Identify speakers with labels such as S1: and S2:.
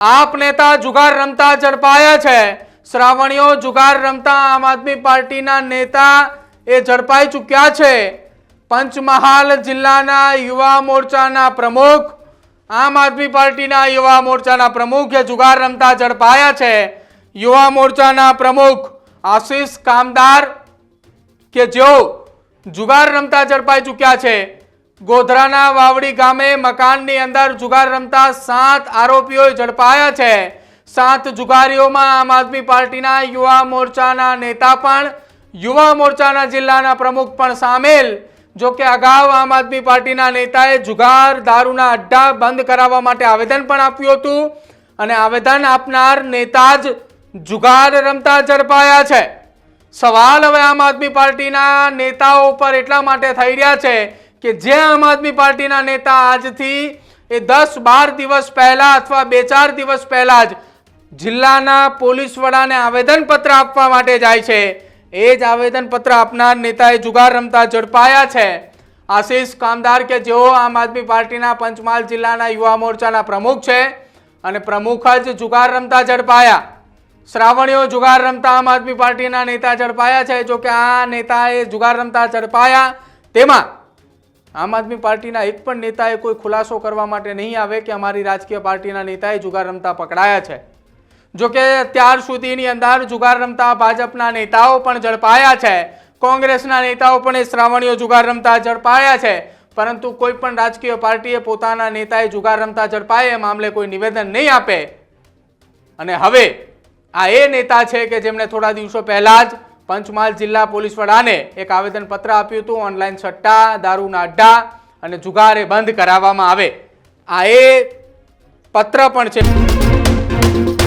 S1: આપ નેતા જુગાર રમતા ઝડપાયા છે। શ્રાવણીઓ જુગાર રમતા આમ આદમી પાર્ટીના નેતા એ ઝડપાઈ ચૂક્યા છે। પંચમહાલ જિલ્લાના યુવા મોરચાના પ્રમુખ, આમ આદમી પાર્ટીના યુવા મોરચાના પ્રમુખ એ જુગાર રમતા ઝડપાયા છે। યુવા મોરચાના પ્રમુખ આશીષ કામદાર કે જેઓ જુગાર રમતા ઝડપાઈ ચૂક્યા છે। ગોધરાના વાવડી ગામે મકાનની અંદર જુગાર રમતા 7 આરોપીઓ ઝડપાયા છે। 7 જુગારીઓમાં આમ આદમી પાર્ટીના યુવા મોરચાના નેતા પણ, યુવા મોરચાના જિલ્લાના પ્રમુખ પણ સામેલ। જો કે અગાઉ આમ આદમી પાર્ટીના નેતાએ જુગાર દારૂના અડ્ડા બંધ કરાવવા માટે આવેદન પણ આપ્યું હતું અને આવેદન આપનાર નેતા જ જુગાર રમતા ઝડપાયા છે। સવાલ હવે આમ આદમી પાર્ટીના નેતાઓ પર એટલા માટે થઈ રહ્યા છે કે જે આમ આદમી પાર્ટીના નેતા આજથી એ 10-12 દિવસ પહેલા અથવા 2-4 દિવસ પહેલા જ જિલ્લાના પોલીસ વડાને આવેદનપત્ર આપવા માટે જાય છે, એ જ આવેદનપત્ર આપનાર નેતાએ જુગાર રમતા ઝડપાયા છે। આશીષ કામદાર કે જેઓ આમ આદમી પાર્ટીના પંચમહાલ જિલ્લાના યુવા મોરચાના પ્રમુખ છે અને પ્રમુખ જ જુગાર રમતા ઝડપાયા। શ્રાવણીઓ જુગાર રમતા આમ આદમી પાર્ટીના નેતા ઝડપાયા છે। જો કે આ નેતાએ જુગાર રમતા ઝડપાયા તેમાં આમ આદમી પાર્ટીના એક પણ નેતાએ કોઈ ખુલાસો કરવા માટે નહીં આવે કે અમારી રાજકીય પાર્ટીના નેતાએ જુગાર રમતા પકડાયા છે। જો કે અત્યાર સુધીની અંદર જુગાર રમતા ભાજપના નેતાઓ પણ ઝડપાયા છે, કોંગ્રેસના નેતાઓ પણ શ્રાવણીઓ જુગાર રમતા ઝડપાયા છે, પરંતુ કોઈ પણ રાજકીય પાર્ટીએ પોતાના નેતાએ જુગાર રમતા ઝડપાય એ મામલે કોઈ નિવેદન નહીં આપે। અને હવે આ એ નેતા છે કે જેમણે થોડા દિવસો પહેલા જ પંચમહાલ જિલ્લા પોલીસ વડાને એક આવેદનપત્ર આપ્યું હતું, ઓનલાઈન સટ્ટા, દારૂના અડ્ડા અને જુગારે બંધ કરાવવામાં આવે। આ એ પત્ર પણ છે।